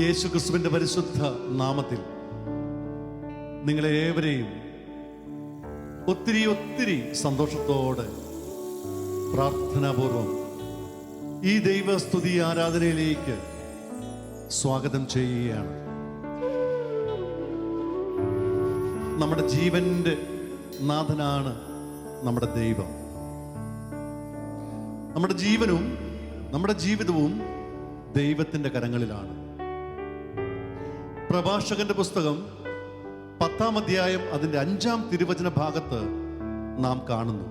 യേശുക്രിസ്തുവിന്റെ പരിശുദ്ധ നാമത്തിൽ നിങ്ങളെ ഏവരെയും ഒത്തിരി ഒത്തിരി സന്തോഷത്തോടെ പ്രാർത്ഥനാപൂർവം ഈ ദൈവസ്തുതി ആരാധനയിലേക്ക് സ്വാഗതം ചെയ്യുകയാണ്. നമ്മുടെ ജീവന്റെ നാഥനാണ് നമ്മുടെ ദൈവം. നമ്മുടെ ജീവനും നമ്മുടെ ജീവിതവും ദൈവത്തിന്റെ കരങ്ങളിലാണ്. പ്രഭാഷകന്റെ പുസ്തകം 10-ാം അധ്യായം അതിൻ്റെ 5-ാം തിരുവചന ഭാഗത്ത് നാം കാണുന്നു.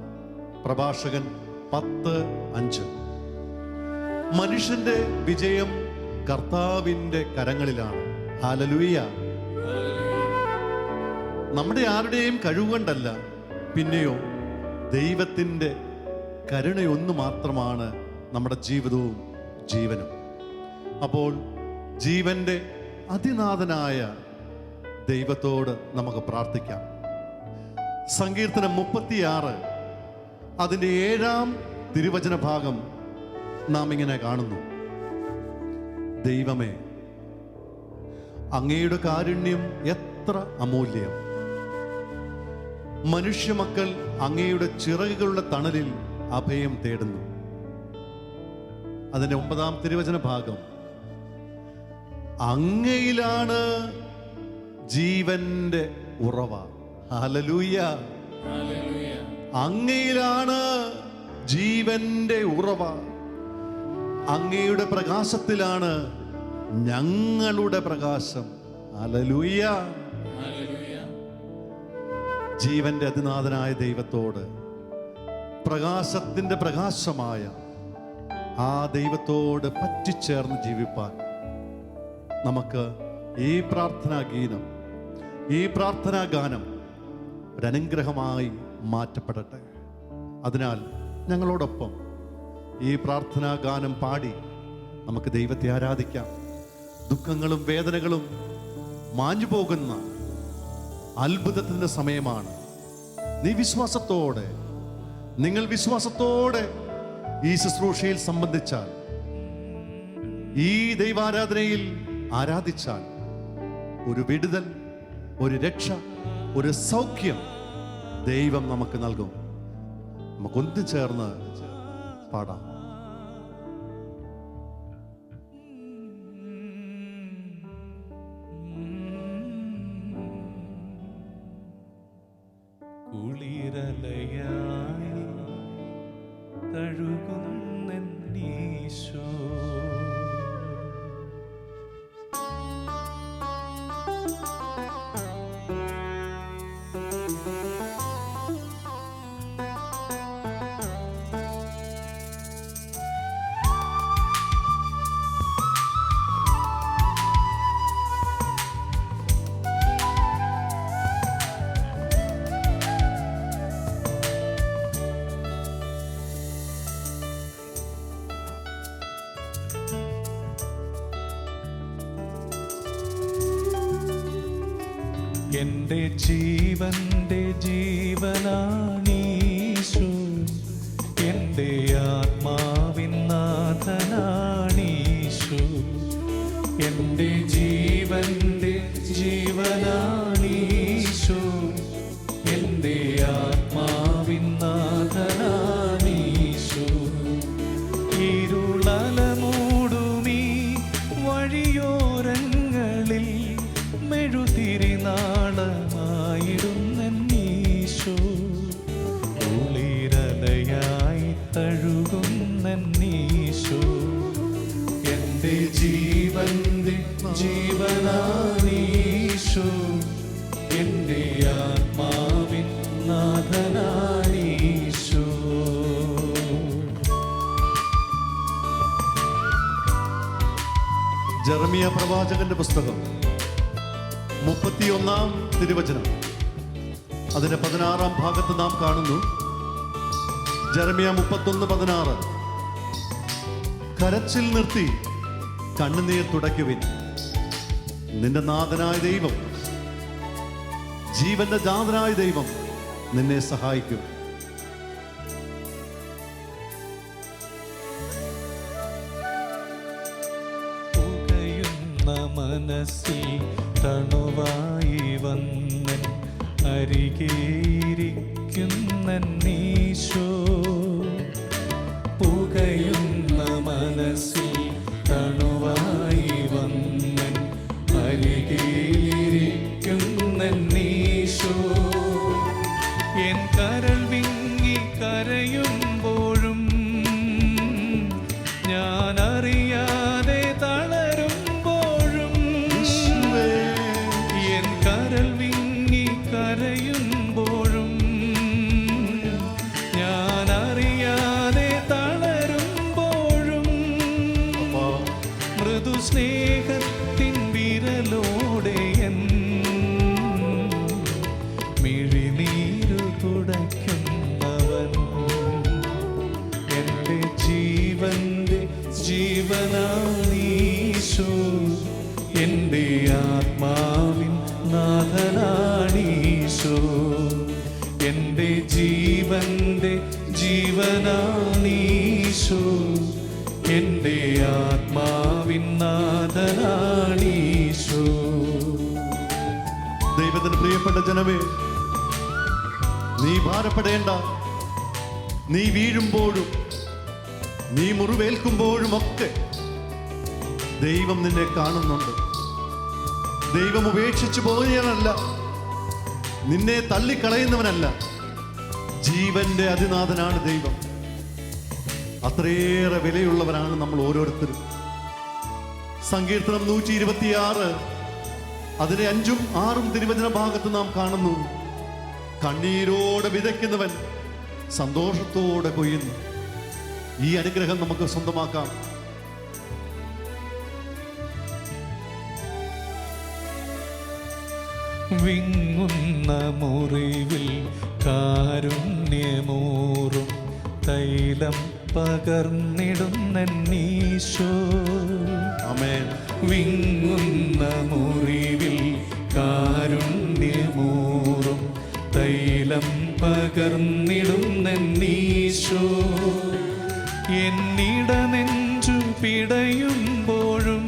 പ്രഭാഷകൻ 10:5. മനുഷ്യന്റെ വിജയം കർത്താവിൻ്റെ കരങ്ങളിലാണ്. ഹല്ലേലൂയ. നമ്മുടെ ആരുടെയും കഴിവുകൊണ്ടല്ല, പിന്നെയോ ദൈവത്തിൻ്റെ കരുണയൊന്നു മാത്രമാണ് നമ്മുടെ ജീവിതവും ജീവനും. അപ്പോൾ ജീവന്റെ അതിനാഥനായ ദൈവത്തോട് നമുക്ക് പ്രാർത്ഥിക്കാം. സങ്കീർത്തനം 36 അതിൻ്റെ 7-ാം തിരുവചന ഭാഗം നാം ഇങ്ങനെ കാണുന്നു. ദൈവമേ, അങ്ങയുടെ കാരുണ്യം എത്ര അമൂല്യം! മനുഷ്യമക്കൾ അങ്ങയുടെ ചിറകുകളുടെ തണലിൽ അഭയം തേടുന്നു. അതിൻ്റെ 9-ാം തിരുവചന ഭാഗം, അങ്ങയിലാണ് ജീവന്റെ ഉറവ. ഹല്ലേലൂയ. അങ്ങയിലാണ് ജീവന്റെ ഉറവ. അങ്ങയുടെ പ്രകാശത്തിലാണ് ഞങ്ങളുടെ പ്രകാശം. ഹല്ലേലൂയ. ജീവന്റെ അതിനാഥനായ ദൈവത്തോട്, പ്രകാശത്തിന്റെ പ്രകാശമായ ആ ദൈവത്തോട് പറ്റിച്ചേർന്ന് ജീവിപ്പാൻ നമുക്ക് ഈ പ്രാർത്ഥനാ ഗാനം ഒരനുഗ്രഹമായി മാറ്റപ്പെടട്ടെ. അതിനാൽ ഞങ്ങളോടൊപ്പം ഈ പ്രാർത്ഥനാ ഗാനം പാടി നമുക്ക് ദൈവത്തെ ആരാധിക്കാം. ദുഃഖങ്ങളും വേദനകളും മാഞ്ഞു പോകുന്ന അത്ഭുതത്തിൻ്റെ സമയമാണ്. നിങ്ങൾ വിശ്വാസത്തോടെ ഈ ശുശ്രൂഷയിൽ സംബന്ധിച്ചാൽ, ഈ ദൈവാരാധനയിൽ ആരാധിച്ചാൽ, ഒരു വിടുതൽ, ഒരു രക്ഷ, ഒരു സൗഖ്യം ദൈവം നമുക്ക് നൽകും. നമുക്കൊന്നു ചേർന്ന് പാടാം. കുളിരലയായി തഴുകുന്നീശോ, എന്റെ ജീവന്റെ ജീവനാണീശോ, എന്റെ ആത്മാവിൻ നാഥനാണീശോ. എന്റെ ജീവന്റെ ജീവനാണീശോ, എന്റെ ആത്മാവിൻ നാഥനാണീശോ. ഇരുളല മൂടുമീ വഴിയോരങ്ങളിൽ മെഴുതിരിനാളമായിടുന്നീശോ, കുളിരലയായി തഴുകുന്നീശോ. എന്റെ ജീവന്റെ ജീവനാണീശോ, എന്റെ ആത്മാവിൻ നാഥനാണീശോ. ജെറമിയ പ്രവാചകന്റെ പുസ്തകം 31-ാം തിരുവചനം അതിന്റെ 16-ാം ഭാഗത്ത് നാം കാണുന്നു. ജെറമിയ 31:16. കരച്ചിൽ നിർത്തി കണ്ണുനീർ തുടയ്ക്കുവിൻ. നിന്റെ നാഥനായ ദൈവം, ജീവന്റെ നാഥനായ ദൈവം നിന്നെ സഹായിക്കും. മനസ്സിൽ തണുവായി വന്നൻ അരികേയിരിക്കുന്നീശോ. പുകയുന്ന മനസ്സിൽ തണുവായി വന്നൻ അരികേയിരിക്കുന്നീശോ. എൻ കരൾ വിങ്ങി കരയുമ്പോഴും ഞാൻ അറിയാതെ തളരുമ്പോഴും, എൻ കരൾ വിങ്ങി കരയുമ്പോഴും ഞാൻ അറിയാതെ തളരുമ്പോഴും, മൃദു സ്നേഹത്തിൻ വിരലോടെ എൻ മിഴിനീരു തുടയ്ക്കുന്നവൻ, എൻ്റെ ജീവന്റെ ജീവനാണീശോ. എൻ്റെ ആത്മാവിൻ നാഥനാണീശോ. എൻ്റെ ജീവന്റെ ജീവനാണീശോ. എൻ്റെ ആത്മാവിൻ നാഥനാണീശോ. ദൈവത്തിന് പ്രിയപ്പെട്ട ജനമേ, നീ ഭാരപ്പെടേണ്ട. നീ വീഴുമ്പോഴും നീ മുറിവേൽക്കുമ്പോഴുമൊക്കെ ദൈവം നിന്നെ കാണുന്നുണ്ട്. ദൈവം ഉപേക്ഷിച്ചു പോയവനല്ല, നിന്നെ തള്ളിക്കളയുന്നവനല്ല. ജീവന്റെ അതിനാഥനാണ് ദൈവം. അത്രയേറെ വിലയുള്ളവരാണ് നമ്മൾ ഓരോരുത്തരും. സങ്കീർത്തനം 126 അതിലെ 5ഉം 6ഉം തിരുവചന ഭാഗത്ത് നാം കാണുന്നു, കണ്ണീരോടെ വിതയ്ക്കുന്നവൻ സന്തോഷത്തോടെ കൊയ്യുന്നു. ഈ അനുഗ്രഹം നമുക്ക് സ്വന്തമാക്കാം. വിങ്ങുന്ന മുറിവിൽ കാരുണ്യമൂറും തൈലം പകർന്നിടുന്നീശോ. ആമേൻ. വിങ്ങുന്ന മുറിവിൽ കാരുണ്യമൂറും തൈലം പകർന്നിടുന്നീശോ. എന്നിട നെഞ്ചു പിടയുമ്പോഴും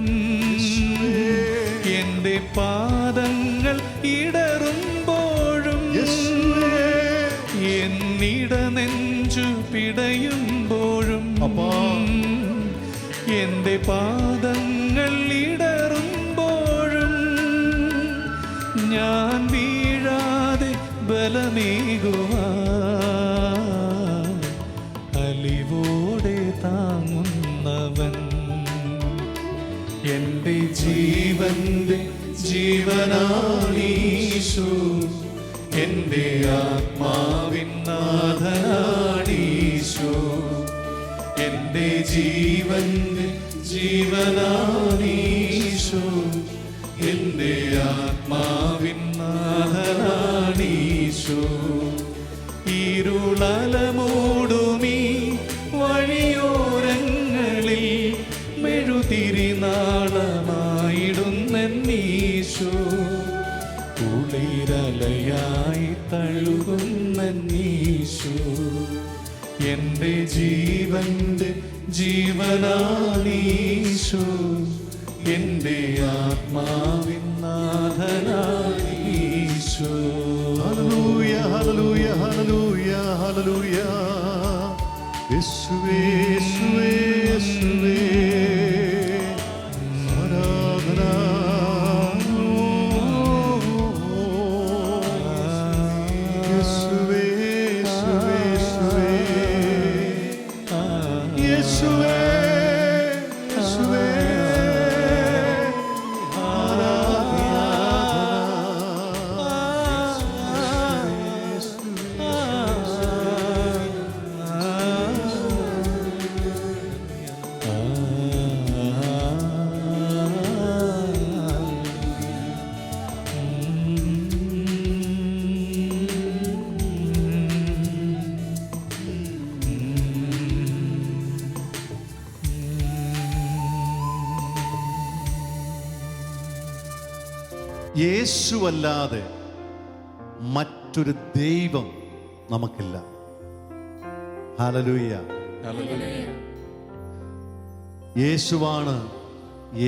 എൻ്റെ പാദങ്ങൾ ഇടറുമ്പോഴും, എന്നിട നെഞ്ചു പിടയുമ്പോഴും എൻ്റെ പാദങ്ങൾ ഇടറുമ്പോഴും, ഞാൻ വീഴാതെ ബലമേകുവാൻ അലിവോടെ താങ്ങുന്നവൻ, എൻ്റെ ജീവന്റെ ജീവനാണീശോ. എൻ്റെ ആത്മാവിൻ നാഥനാണീശോ. എൻ്റെ ജീവന്റെ ജീവനാണീശോ. എൻ്റെ ആത്മാവിൻ നാഥനാണീശോ. ഇരുളലമൂടുമീ വഴിയോരങ്ങളിൽ മെഴുതിരിനാളമായിടുന്നീശോ. കുളിരലയായി തഴുകുന്നീശോ. എൻ്റെ ജീവന്റെ ജീവനാണീശോ. എൻ്റെ ആത്മാവിൻ നാഥനാണീശോ. Hallelujah, hallelujah, hallelujah, hallelujah. യേശുവേ, യേശുവേ, യേശുവേ, ആരാധന. യേശുവേ, യേശുവേ, യേശുവേ, യേശുവേ, യേശുവേ, യേശുവല്ലാതെ മറ്റൊരു ദൈവം നമുക്കില്ല. ഹല്ലേലൂയ. യേശുവാണ്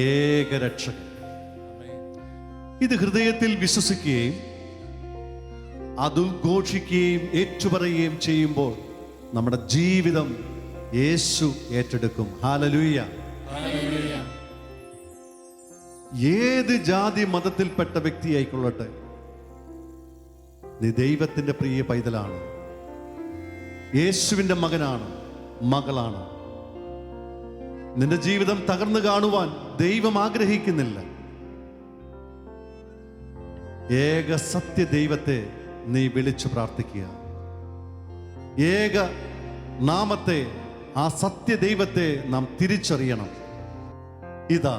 ഏകരക്ഷകൻ. ഇത് ഹൃദയത്തിൽ വിശ്വസിക്കുകയും അത് ഉദ്ഘോഷിക്കുകയും ഏറ്റുപറയുകയും ചെയ്യുമ്പോൾ നമ്മുടെ ജീവിതം യേശു ഏറ്റെടുക്കും. ഹല്ലേലൂയ. ഏത് ജാതി മതത്തിൽപ്പെട്ട വ്യക്തിയായിക്കൊള്ളട്ടെ, നീ ദൈവത്തിന്റെ പ്രിയ പൈതലാണ്, യേശുവിന്റെ മകനാണ്, മകളാണ്. നിന്റെ ജീവിതം തകർന്നു കാണുവാൻ ദൈവം ആഗ്രഹിക്കുന്നില്ല. ഏക സത്യ ദൈവത്തെ നീ വിളിച്ചു പ്രാർത്ഥിക്കുക. ഏക നാമത്തെ, ആ സത്യ ദൈവത്തെ നാം തിരിച്ചറിയണം. ഇതാ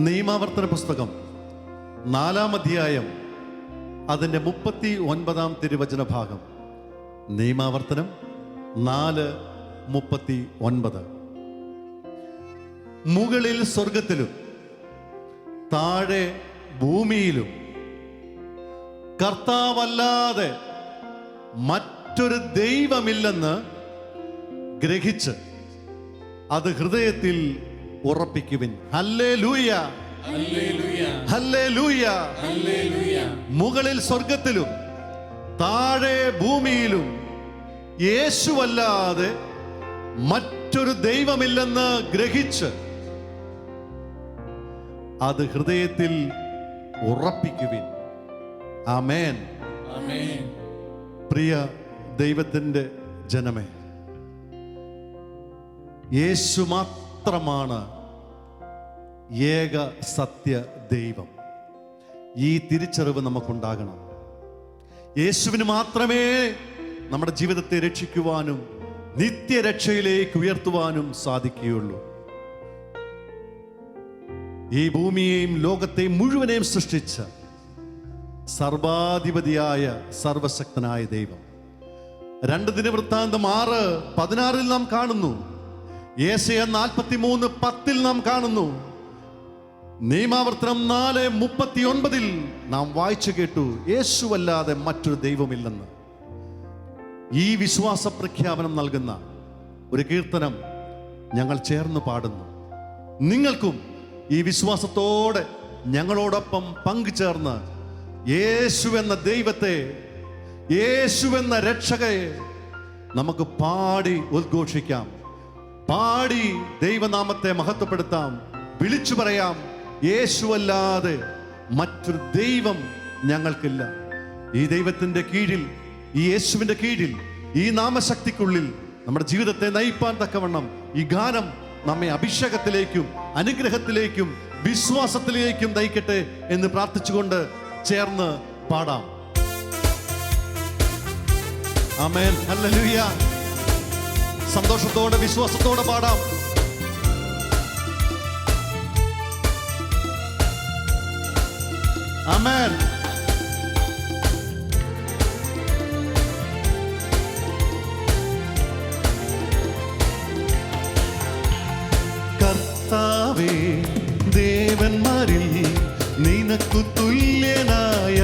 നിയമാവർത്തന പുസ്തകം 4-ാം അധ്യായം അതിൻ്റെ 39-ാം തിരുവചന ഭാഗം. നിയമാവർത്തനം 4:39. മുകളിൽ സ്വർഗത്തിലും താഴെ ഭൂമിയിലും കർത്താവല്ലാതെ മറ്റൊരു ദൈവമില്ലെന്ന് ഗ്രഹിച്ച് അത് ഹൃദയത്തിൽ ഉറപ്പിക്കുവിൻ. Hallelujah, hallelujah. മുകളിൽ സ്വർഗത്തിലും താഴെ ഭൂമിയിലും യേശുവല്ലാതെ മറ്റൊരു ദൈവമില്ലെന്ന് ഗ്രഹിച്ച് അത് ഹൃദയത്തിൽ ഉറപ്പിക്കുവിൻ. ആമേൻ. പ്രിയ ദൈവത്തിൻ്റെ ജനമേ, യേശു മാത്രമാണ് ഏക സത്യ ദൈവം. ഈ തിരിച്ചറിവ് നമുക്കുണ്ടാകണം. യേശുവിന് മാത്രമേ നമ്മുടെ ജീവിതത്തെ രക്ഷിക്കുവാനും നിത്യരക്ഷയിലേക്ക് ഉയർത്തുവാനും സാധിക്കുകയുള്ളൂ. ഈ ഭൂമിയെയും ലോകത്തെയും മുഴുവനെയും സൃഷ്ടിച്ച സർവാധിപതിയായ സർവശക്തനായ ദൈവം 2 ദിനവൃത്താന്തം 6:16 നാം കാണുന്നു. യേശയ്യ 43:10 നാം കാണുന്നു. നിയമാവർത്തനം 4:39 നാം വായിച്ചു കേട്ടു, യേശുവല്ലാതെ മറ്റൊരു ദൈവമില്ലെന്ന്. ഈ വിശ്വാസ പ്രഖ്യാപനം നൽകുന്ന ഒരു കീർത്തനം ഞങ്ങൾ ചേർന്ന് പാടുന്നു. നിങ്ങൾക്കും ഈ വിശ്വാസത്തോടെ ഞങ്ങളോടൊപ്പം പങ്കുചേർന്ന് യേശുവെന്ന ദൈവത്തെ, യേശുവെന്ന രക്ഷകയെ നമുക്ക് പാടി ഉദ്ഘോഷിക്കാം, പാടി ദൈവനാമത്തെ മഹത്വപ്പെടുത്താം, വിളിച്ചു പറയാം, യേശുവല്ലാതെ മറ്റൊരു ദൈവം ഞങ്ങൾക്കില്ല. ഈ ദൈവത്തിന്റെ കീഴിൽ, ഈ യേശുവിന്റെ കീഴിൽ, ഈ നാമശക്തിക്കുള്ളിൽ നമ്മുടെ ജീവിതത്തെ നയിപ്പാൻ തക്കവണ്ണം ഈ ഗാനം നമ്മെ അഭിഷേകത്തിലേക്കും അനുഗ്രഹത്തിലേക്കും വിശ്വാസത്തിലേക്കും നയിക്കട്ടെ എന്ന് പ്രാർത്ഥിച്ചുകൊണ്ട് ചേർന്ന് പാടാം. ആമേൻ, ഹല്ലേലൂയ. സന്തോഷത്തോടെ വിശ്വാസത്തോടെ പാടാം. ആമേൻ. കർത്താവേ, ദേവന്മാരിൽ നിനക്കു തുല്യനായ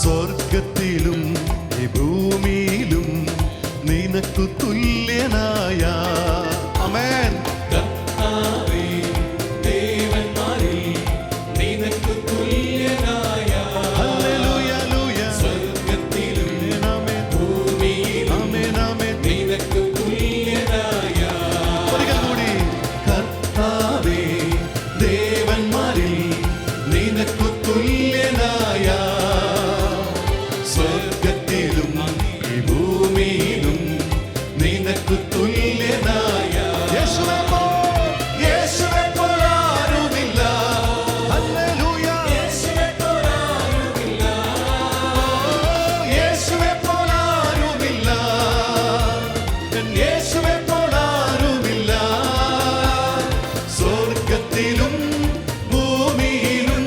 സ്വർഗത്തിലും ഭൂമിയിലും നിനക്കു തുല്യനായ. ആമേൻ. കർത്താവേ, ദേവന്മാരിൽ നിനക്കു തുല്യനായ ഹല്ലേലൂയ, ഹല്ലേലൂയ. സ്വർഗത്തിലും ആമേൻ, ഭൂമിയിലും ആമേൻ, ആമേൻ. നിനക്കു തുല്യനായ. ഒരിക്കൽ കൂടി. കർത്താവേ, ദേവന്മാരിൽ നിനക്കു തുല്യനായ സ്വർഗത്തിലും ഭൂമിയിലും നിനക്കു തുല്യനായ. യേശുവേ പോൽ, യേശുവേ പോൽ ആരുമില്ല. ഹല്ലേലൂയ. യേശുവേ പോൽ ആരുമില്ല. യേശുവേ പോൽ ആരുമില്ല. യേശുവേ പോൽ ആരുമില്ല. സ്വർഗത്തിലും ഭൂമിയിലും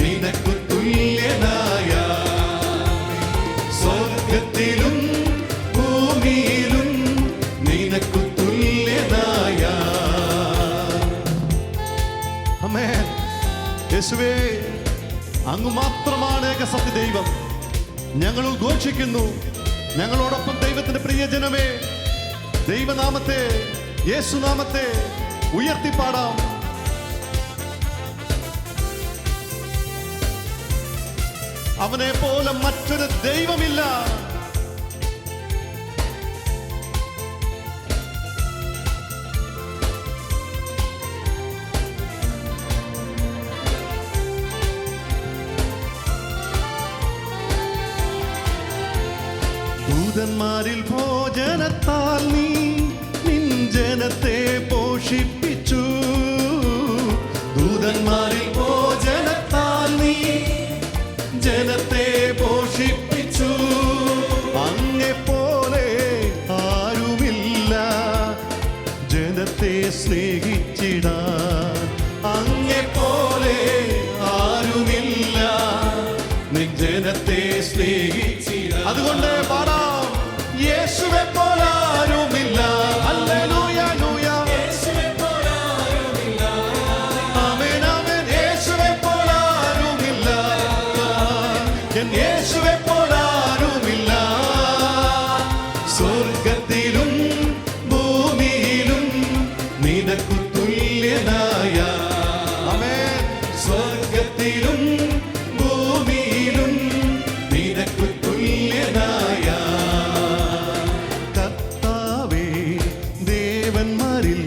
നിനക്കു തുല്യനായ. സ്വർഗത്തിലും ഭൂമിയിലും നിനക്കു തുല്യനായ. ആമേൻ. യേശുവേ, അങ്ങ് മാത്രമാണ് ഏക സത്യ ദൈവം. ഞങ്ങൾ ഉദ്ഘോഷിക്കുന്നു. ഞങ്ങളോടൊപ്പം ദൈവത്തിന്റെ പ്രിയജനമേ, ദൈവനാമത്തെ, യേശുനാമത്തെ ഉയർത്തിപ്പാടാം. അവനെ പോലെ മറ്റൊരു ദൈവമില്ല. ദൂതന്മാരിൽ ഭോജനത്താൽ നീ നിൻ ജനത്തെ പോഷിപ്പിച്ചു. ദൂതന്മാരിൽ ഭോജനത്താൽ നീ ജനത്തെ പോഷിപ്പിച്ചു. അങ്ങെപ്പോലെ ആരുമില്ല ജനത്തെ സ്നേഹിച്ചിടാൻ. അങ്ങെപ്പോലെ ആരുമില്ല നിൻ ജനത്തെ സ്നേഹിച്ചിടാൻ. അതുകൊണ്ട് പാടാം, യേശുവെ പോലെ ആരുമില്ല. Hallelujah hallelujah. Amen amen. യേശുവെ പോലെ ആരുമില്ല. യേശുവെ പോലെ ആരുമില്ല. സ്വർഗത്തിലും ഭൂമിയിലും നിനക്കു തുല്യനായ. ആമേൻ. സ്വർഗത്തിലും ഭൂമിയിലും നിനക്കു തുല്യനായ കർത്താവേ, ദേവന്മാരിൽ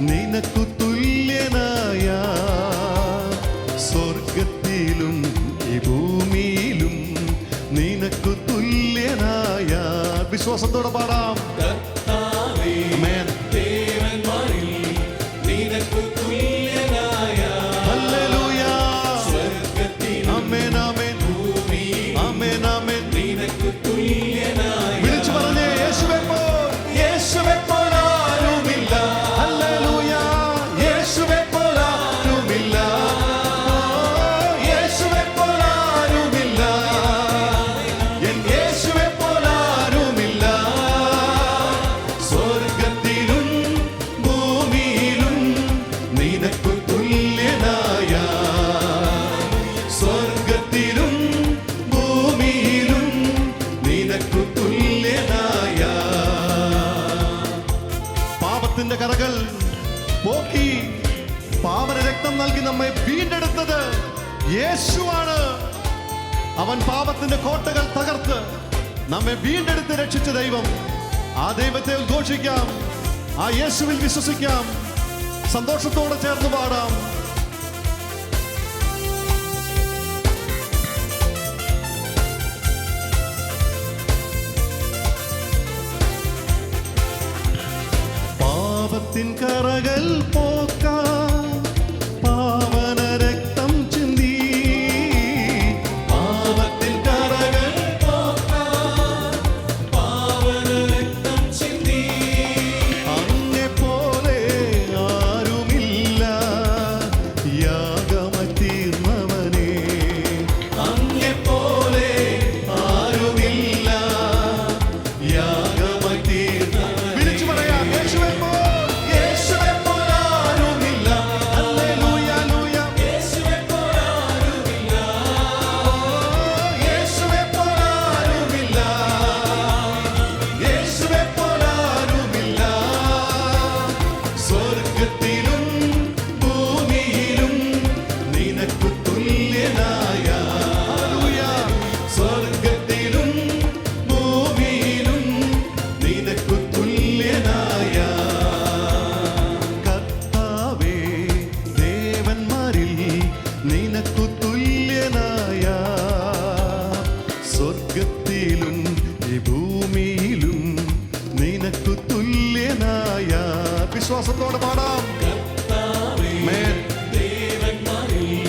നിനക്കു തുല്യനായ. സ്വർഗത്തിലും ഈ ഭൂമിയിലും നിനക്കു തുല്യനായ. വിശ്വാസത്തോടെ പാടാം. കർത്താവേ, ദേവന്മാരിൽ നിനക്കു തുല്യനായ. ഹല്ലേലൂയ. സ്വർഗത്തിലും ആമേൻ ആമേൻ ഭൂമിയിലും ആമേൻ ആമേൻ നിനക്കു തുല്യനായ. വിളിച്ചു പറഞ്ഞേ, യേശുവെ പോൽ യേശുവെ പോലെ ആരുമില്ല. ഹല്ലേലൂയ. യേശുവെ പോലെ ആരുമില്ല. യേശുവെ പോലെ ആരുമില്ല. എൻ യേശുവെ പോലെ ആരുമില്ല. സ്വർഗത്തിലും ഭൂമിയിലും നിനക്കു തുല്യനായ. സ്വർഗത്തിലും ഭൂമിയിലും നിനക്കു തുല്യനായ. പാപത്തിന്റെ കറകൾ പോക്കി പാവന രക്തം നൽകി നമ്മെ വീണ്ടെടുത്തത് യേശുവാണ്. അവൻ പാപത്തിന്റെ കോട്ടകൾ തകർത്ത് നമ്മെ വീണ്ടെടുത്ത് രക്ഷിച്ച ദൈവം. ആ ദൈവത്തെ ഉദ്ഘോഷിക്കാം, ആ യേശുവിൽ വിശ്വസിക്കാം, സന്തോഷത്തോടെ ചേർന്ന് പാടാം. പാപത്തിൻ കറകൾ പോക്കാൻ പാവന രക്തം ചിന്തി. പാപത്തിൻ കറകൾ പോക്കാൻ പാവന രക്തം ചിന്തി. അങ്ങെപ്പോലെ ആരുമില്ല യാഗമായി തീർന്നവനേ. അങ്ങെപ്പോലെ ആരുമില്ല യാഗമായി തീർന്നവനേ. വിളിച്ചു പറയാം, യേശുവെ പോൽ യേശുവെ പോൽ ആരുമില്ല. Hallelujah hallelujah. യേശുവെ പോൽ ആരുമില്ല. യേശുവെ പോൽ ആരുമില്ല. യേശുവെ പോൽ ആരുമില്ല. സ്വർഗത്തിലും ഭൂമിയിലും നിനക്കു തുല്യനായ. ഹല്ലേലൂയ. സ്വർഗത്തിലും ഭൂമിയിലും നിനക്കു തുല്യനായ കർത്താവേ, ദേവന്മാരിൽ നിനക്കു തുല്യനായ. സ്വർഗത്തിലും ഈ ഭൂമിയിലും നിനക്കു തുല്യനായ. വിശ്വാസത്തോടെ പാടാം. ആമേൻ.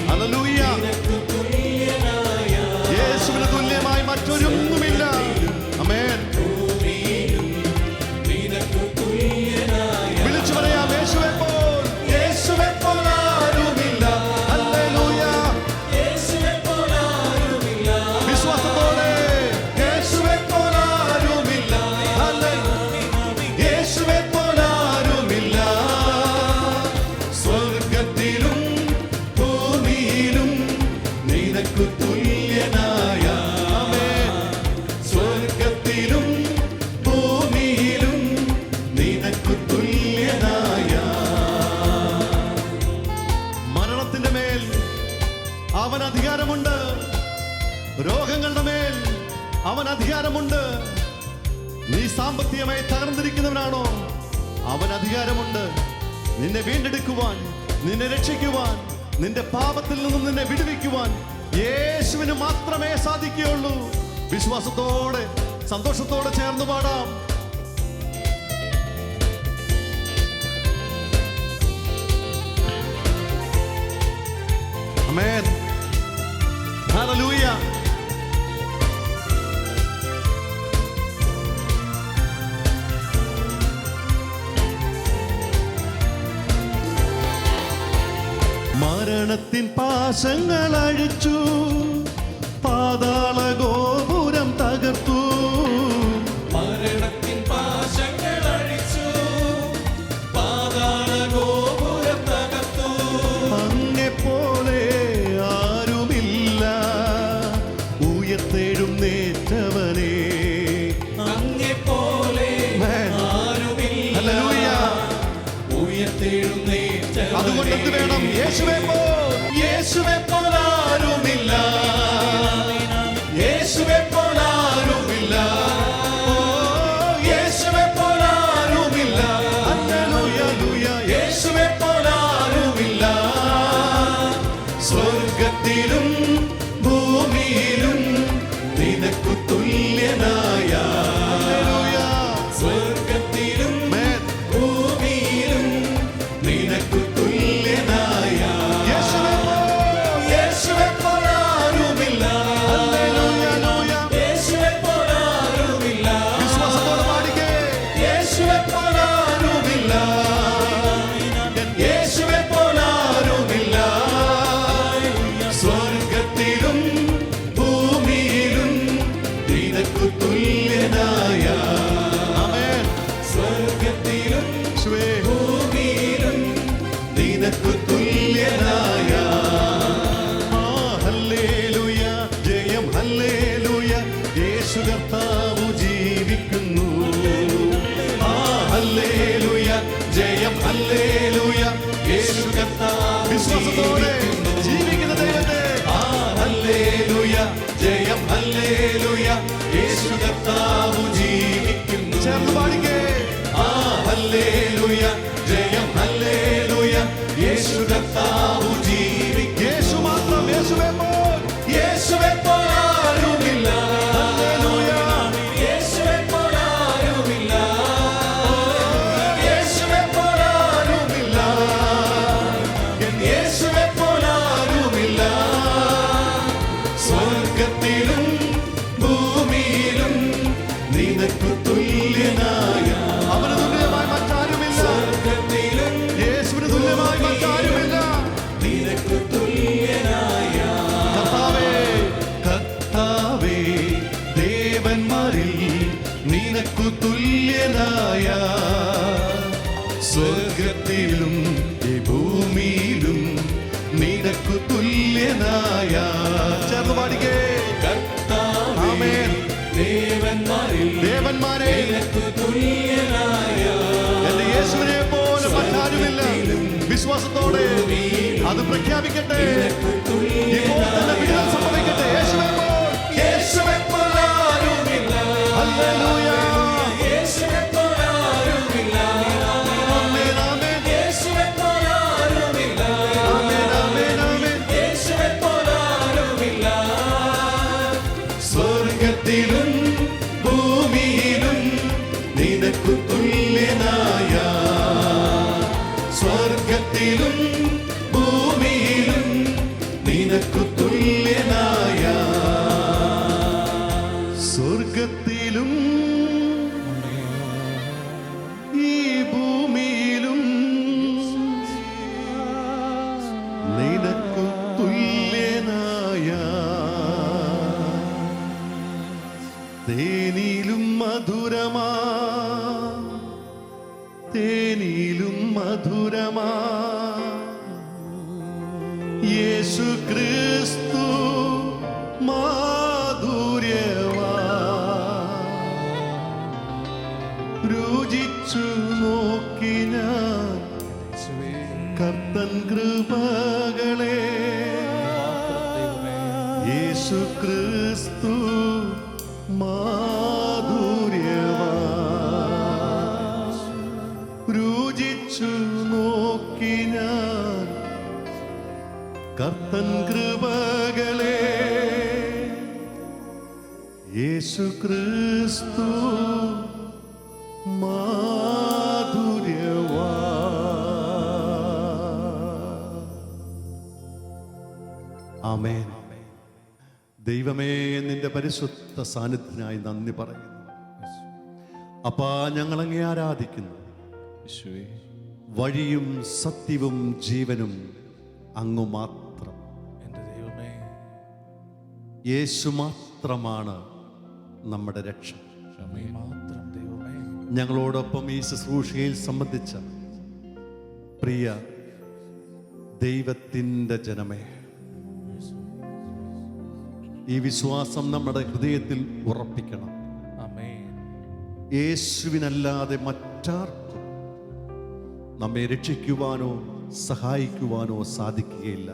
ഹല്ലേലൂയ. യേശുവിന് തുല്യമായി മറ്റൊരൊന്നുമില്ല. ആമേൻ. വിളിച്ചു പറയാം, യേശുവെ പോൽ യേശുവെ പോൽ ആരുമില്ല. ഹല്ലേലൂയ. വിശ്വാസത്തോടെ യേശുവെ പോൽ ആരുമില്ല. ഹല്ലേലൂയ. യേശുവെ പോൽ ആരുമില്ല. സ്വർഗത്തിലും ഭൂമിയിലും നിനക്കു തുല്യനായ. ആമേൻ. സ്വർഗത്തിലും ഭൂമിയിലും നിനക്കു തുല്യനായ. മരണത്തിന്റെ മേൽ അവൻ അധികാരമുണ്ട്. രോഗങ്ങളുടെ മേൽ അവൻ അധികാരമുണ്ട്. നീ സാമ്പത്തികമായി തകർന്നിരിക്കുന്നവനാണോ? അവൻ അധികാരമുണ്ട്. നിന്നെ വീണ്ടെടുക്കുവാൻ, നിന്നെ രക്ഷിക്കുവാൻ, നിന്റെ പാപത്തിൽ നിന്നും നിന്നെ വിടുവിക്കുവാൻ യേശുവിന് മാത്രമേ സാധിക്കുകയുള്ളൂ. വിശ്വാസത്തോടെ സന്തോഷത്തോടെ ചേർന്ന് പാടാം. ആമേൻ. ഹല്ലേലൂയ. മരണത്തിൻ പാശങ്ങൾ അഴിച്ചു, പാതാള ഗോപുരം തകർത്തു. മരണത്തിൻ പാശങ്ങൾ അഴിച്ചു, പാതാള ഗോപുരം തകർത്തു. അങ്ങെപ്പോലെ ആരുമില്ല ഉയർത്തെഴുന്നേറ്റവനേ. അങ്ങെപ്പോലെ ആരുമില്ല ഉയർത്തെഴുന്നേറ്റവനേ. അതുകൊണ്ട് എന്ത് വേണം? യേശുവേ പോലാരുമില്ല, യേശുവേ പോലാരുമില്ല, യേശുവേ പോലാരുമില്ല. ഹല്ലേലൂയ. യേശുവേ പോലാരുമില്ല. സ്വർഗത്തിലും ഭൂമിയിലും നിനക്കു തുല്യനായ, സ്വർഗത്തിലും ഭൂമിയിലും നിനക്കു തുല്യനായ യേശുവേ പോലാരുമില്ല, യേശുവേ പോലാരുമില്ല. വിശ്വാസത്തോടെ പാടിക്കേ. യേശുവേ പോലാരുമില്ല, യേശുവേ പോലാരുമില്ല. സ്വർഗത്തിലും ഭൂമിയിലും നിനക്കു തുല്യനായ, ആമേൻ. സ്വർഗത്തിലും യേശുവേ. ഭൂമിയിലും നിനക്കു തുല്യനായ. ഹല്ലേലൂയ. ജയം ഹല്ലേലൂയ. യേശു കർത്താവ് ജീവിക്കുന്നു. ഹല്ലേലൂയ, ജയം ഹല്ലേലൂയ. യേശു കർത്താവ് വിശ്വാസത്തോടെ ജീവിക്കുന്ന ദൈവത്തെ. ഹല്ലേലൂയ, ജയം ഹല്ലേലൂയ. യേശു കർത്താവ് ജീവിക്കുന്നു. ചേർന്ന് പാടിക്കേ. ഹല്ലേലൂയ, ജയം ഹല്ലേലൂയ. യേശു കർത്താവ് ജീവിക്കുന്നു. യേശു മാത്രം. യേശുവേ പോൽ. യേശുവേ പോലാരുമില്ല, ഹല്ലേലൂയ. യേശുവേ പോലാരുമില്ല, യേശുവേ പോലാരുമില്ല, യേശുവേ പോലാരുമില്ല. സ്വർഗത്തിലും ഭൂമിയിലും നിനക്കു തുല്യനായ, അവന് തുല്യമായി മറ്റാരുമില്ല. സ്വർഗത്തിലും യേശുവിന് തുല്യമായി മറ്റാരുമില്ല. നിനക്കു തുല്യനായ. കർത്താവേ, കർത്താവേ, ദേവന്മാരിൽ നിനക്കു തുല്യനായ, സ്വർഗത്തിലും ഈ ഭൂമിയിലും നിനക്കു തുല്യനായ. ചേർന്ന് പാടിക്കേ. കർത്താവേ, ആമേൻ. ദേവന്മാരിൽ ദേവന്മാരെ, നിനക്കു തുല്യനായ, എന്റെ യേശുവിനെ പോലെ മറ്റാരുമില്ല. വിശ്വാസത്തോടെ അത് പ്രഖ്യാപിക്കട്ടെ. ഇപ്പോൾ തന്നെ വിടുതൽ സംഭവിക്കട്ടെ. യേശുവേ പോൽ. യേശുവേ പോലാരുമില്ല, ഹല്ലേലൂയ. യേശുവേ പോലാരുമില്ല, ആമേൻ, ആമേൻ. യേശുവേ പോലാരുമില്ല, ആമേൻ, ആമേൻ, ആമേൻ. യേശുവേ പോലാരുമില്ല. സ്വർഗത്തിലും ഭൂമിയിലും നിനക്കു തുല്യനായ, സ്വർഗത്തിലും ഭൂമിയിലും നിനക്കു തുല്യനായ. സ്വർഗത്തിലും ഈ ഭൂമിയിലും നിനക്കു തുല്യനായ, തേനിലും മധുരമാ, തേനിലും മധുരമാ യേശു ക്രിസ്തു മാധുര്യവാ. രുചിച്ചു നോക്കി ഞാൻ കർത്തൻ കൃപകളെ, യേശു ക്രിസ്തു മാധുര്യവാ രുചിച്ചു നോക്കി ഞാൻ കർത്തൻ കൃപകളെ യേശു ക്രിസ്തു മാധുര്യവാ. ആമേൻ. ദൈവമേ, നിന്റെ പരിശുദ്ധ സാന്നിധ്യത്തിനായി നന്ദി പറയുന്നു. അപ്പാ, ഞങ്ങളങ്ങേ ആരാധിക്കുന്നു. വഴിയും സത്യവും ജീവനും അങ്ങു മാത്രം. യേശു മാത്രമാണ് നമ്മുടെ രക്ഷ. ഞങ്ങളോടൊപ്പം ഈ ശുശ്രൂഷയിൽ സംബന്ധിച്ച പ്രിയ ദൈവത്തിൻ്റെ ജനമേ, ഈ വിശ്വാസം നമ്മുടെ ഹൃദയത്തിൽ ഉറപ്പിക്കണം. യേശുവിനല്ലാതെ മറ്റാർക്കും നമ്മെ രക്ഷിക്കുവാനോ സഹായിക്കുവാനോ സാധിക്കുകയില്ല.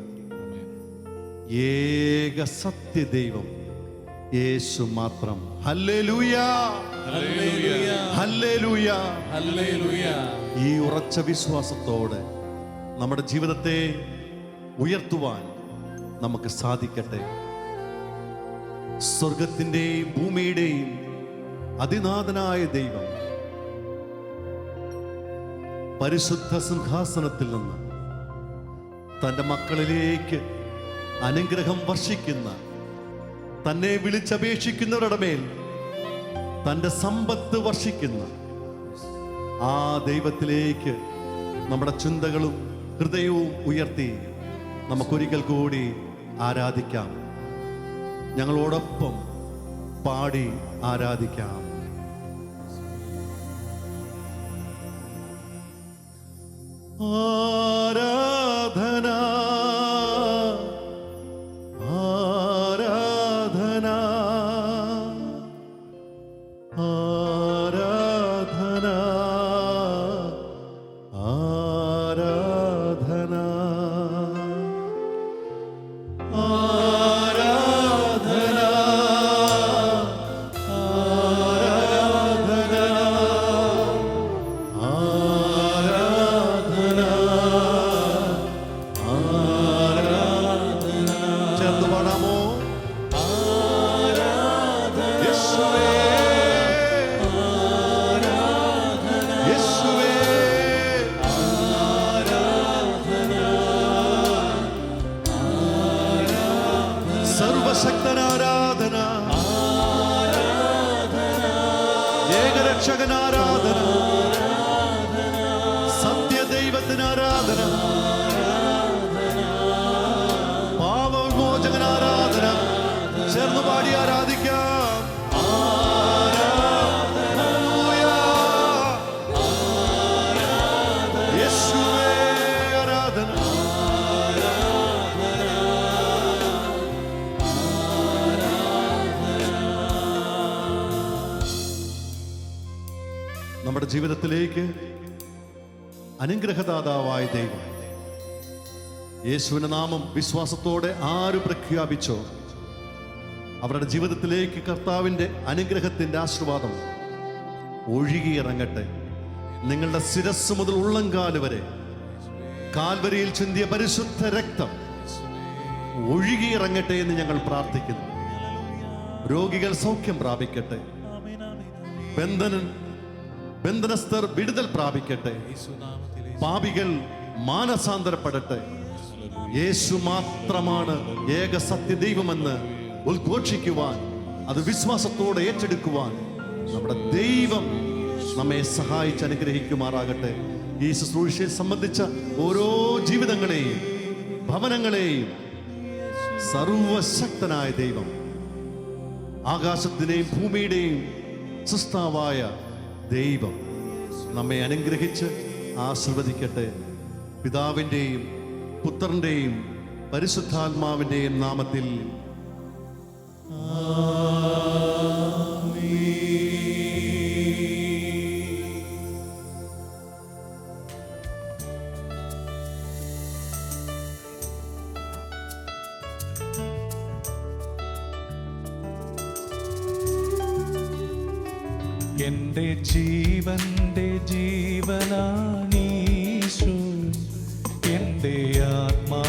ഏക സത്യദൈവം യേശു മാത്രം. Hallelujah, hallelujah, hallelujah. ഈ ഉറച്ച വിശ്വാസത്തോടെ നമ്മുടെ ജീവിതത്തെ ഉയർത്തുവാൻ നമുക്ക് സാധിക്കട്ടെ. സ്വർഗത്തിന്റെയും ഭൂമിയുടെയും അതിനാഥനായ ദൈവം പരിശുദ്ധ സിംഹാസനത്തിൽ നിന്ന് തൻ്റെ മക്കളിലേക്ക് അനുഗ്രഹം വർഷിക്കുന്ന, തന്നെ വിളിച്ചപേക്ഷിക്കുന്നവരുടെ മേൽ തൻ്റെ സമ്പത്ത് വർഷിക്കുന്ന ആ ദൈവത്തിലേക്ക് നമ്മുടെ ചിന്തകളും ഹൃദയവും ഉയർത്തി നമുക്കൊരിക്കൽ കൂടി ആരാധിക്കാം. ഞങ്ങളോടൊപ്പം പാടി ആരാധിക്കാം. ആരാധന, ആരാധന, ആരാധന, ആരാധന, ആരാധന, ആരാധന, ആരാധന. ചേർന്ന് പാടാമോ? യേശുവേ, യേശുവേ, സർവശക്തൻ ആരാധന, ഏകരക്ഷകൻ ആരാധന, സത്യദൈവത്തിന് ആരാധന, പാപവിമോചകൻ ആരാധന. ചേർന്ന് പാടി ആരാധിക്കാം. ഹല്ലേലൂയ, യേശുവേ ആരാധന. നമ്മുടെ ജീവിതത്തിലേക്ക് അനുഗ്രഹദാതാവായ ദൈവം യേശുവിന്റെ നാമം വിശ്വാസത്തോടെ ആര് പ്രഖ്യാപിച്ചോ അവരുടെ ജീവിതത്തിലേക്ക് കർത്താവിൻ്റെ അനുഗ്രഹത്തിൻ്റെ ആശീർവാദം ഒഴുകിയിറങ്ങട്ടെ. നിങ്ങളുടെ ശിരസ് മുതൽ ഉള്ളംകാല് വരെ കാൽവരിയിൽ ചിന്തിയ പരിശുദ്ധ രക്തം ഒഴുകിയിറങ്ങട്ടെ എന്ന് ഞങ്ങൾ പ്രാർത്ഥിക്കുന്നു. രോഗികൾ സൗഖ്യം പ്രാപിക്കട്ടെ, ബന്ധനസ്ഥർ വിടുതൽ പ്രാപിക്കട്ടെ, പാപികൾ മാനസാന്തരപ്പെടട്ടെ. യേശു മാത്രമാണ് ഏക സത്യദൈവമെന്ന് ഉദ്ഘോഷിക്കുവാൻ, അത് വിശ്വാസത്തോടെ ഏറ്റെടുക്കുവാൻ നമ്മുടെ ദൈവം നമ്മെ സഹായിച്ച് അനുഗ്രഹിക്കുമാറാകട്ടെ. ഈ ശുശ്രൂഷയെ സംബന്ധിച്ച ഓരോ ജീവിതങ്ങളെയും ഭവനങ്ങളെയും സർവശക്തനായ ദൈവം, ആകാശത്തിന്റെയും ഭൂമിയുടെയും സൃഷ്ടാവായ ദൈവം നമ്മെ അനുഗ്രഹിച്ച് ആശീർവദിക്കട്ടെ. പിതാവിൻ്റെയും പുത്രൻ്റെയും പരിശുദ്ധാത്മാവിൻ്റെയും നാമത്തിൽ എൻ്റെ ജീവന്റെ ജീവനാണീശോ, എൻ്റെ ആത്മാ